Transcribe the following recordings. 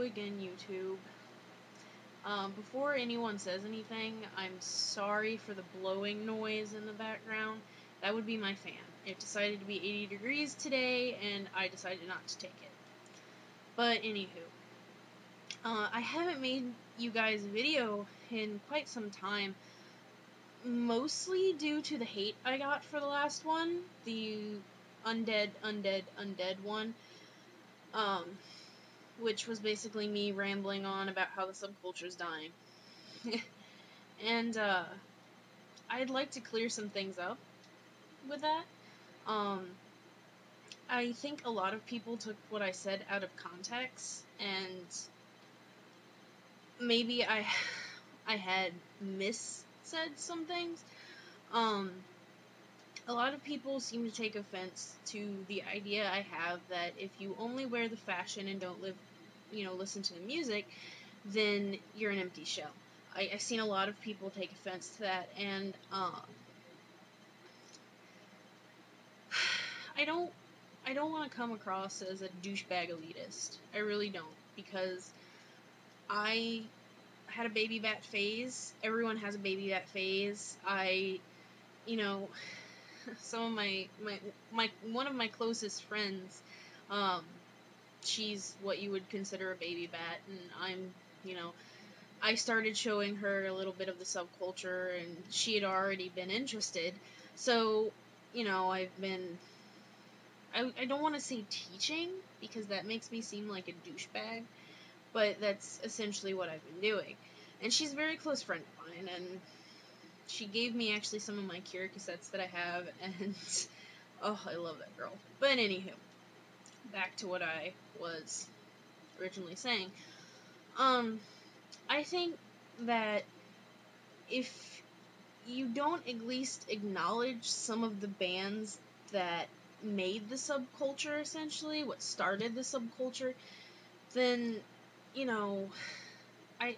again, YouTube. Before anyone says anything, I'm sorry for the blowing noise in the background. That would be my fan. It decided to be 80 degrees today, and I decided not to take it. But anywho, I haven't made you guys a video in quite some time, mostly due to the hate I got for the last one, the undead one, which was basically me rambling on about how the subculture's dying. And, I'd like to clear some things up with that. I think a lot of people took what I said out of context, and maybe I had missaid some things. A lot of people seem to take offense to the idea I have that if you only wear the fashion and don't listen to the music, then you're an empty shell. I've seen a lot of people take offense to that, and I don't want to come across as a douchebag elitist. I really don't, because I had a baby bat phase. Everyone has a baby bat phase. Some of one of my closest friends, she's what you would consider a baby bat, and I started showing her a little bit of the subculture, and she had already been interested. So, I don't want to say teaching, because that makes me seem like a douchebag, but that's essentially what I've been doing. And she's a very close friend of mine, and she gave me actually some of my Cure cassettes that I have, and oh, I love that girl. But anywho, back to what I was originally saying. I think that if you don't at least acknowledge some of the bands that made the subculture, essentially, what started the subculture, then, I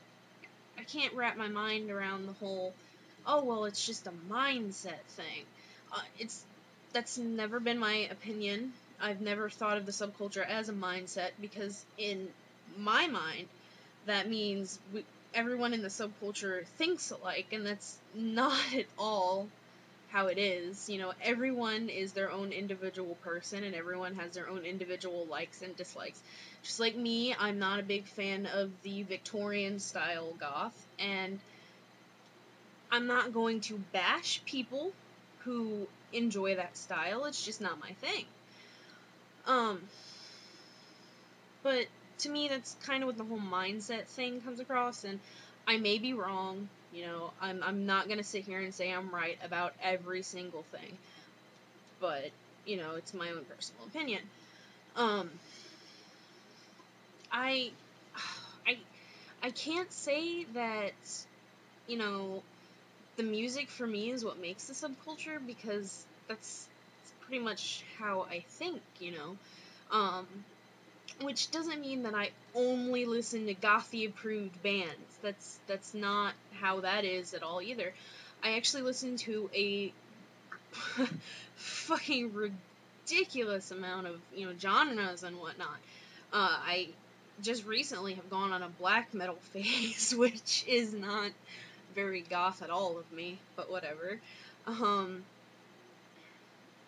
can't wrap my mind around the whole, oh, well, it's just a mindset thing. That's never been my opinion. I've never thought of the subculture as a mindset, because in my mind, that means everyone in the subculture thinks alike, and that's not at all how it is. Everyone is their own individual person, and everyone has their own individual likes and dislikes. Just like me, I'm not a big fan of the Victorian-style goth, and I'm not going to bash people who enjoy that style. It's just not my thing. But to me, that's kind of what the whole mindset thing comes across, and I may be wrong. I'm not gonna sit here and say I'm right about every single thing, but it's my own personal opinion. I can't say that the music for me is what makes the subculture, because that's pretty much how I think. Which doesn't mean that I only listen to gothy-approved bands. That's not how that is at all either. I actually listen to a fucking ridiculous amount of, genres and whatnot. I just recently have gone on a black metal phase, which is not very goth at all of me, but whatever.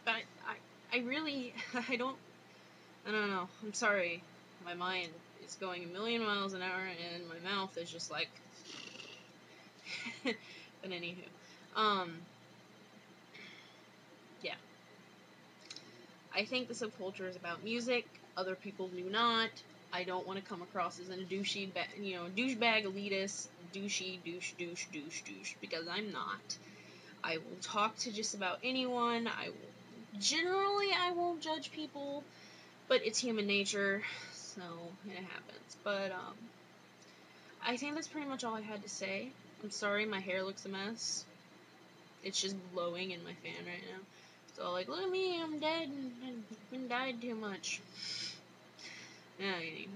But I really, I don't know. I'm sorry. My mind is going a million miles an hour, and my mouth is just like... But anywho. Yeah. I think the subculture is about music. Other people do not. I don't want to come across as a douchebag elitist, douche, because I'm not. I will talk to just about anyone. Generally, I won't judge people, but it's human nature, so it happens. But, I think that's pretty much all I had to say. I'm sorry my hair looks a mess. It's just blowing in my fan right now. So, look at me, I'm dead, and I've been died too much. Yeah, anyway.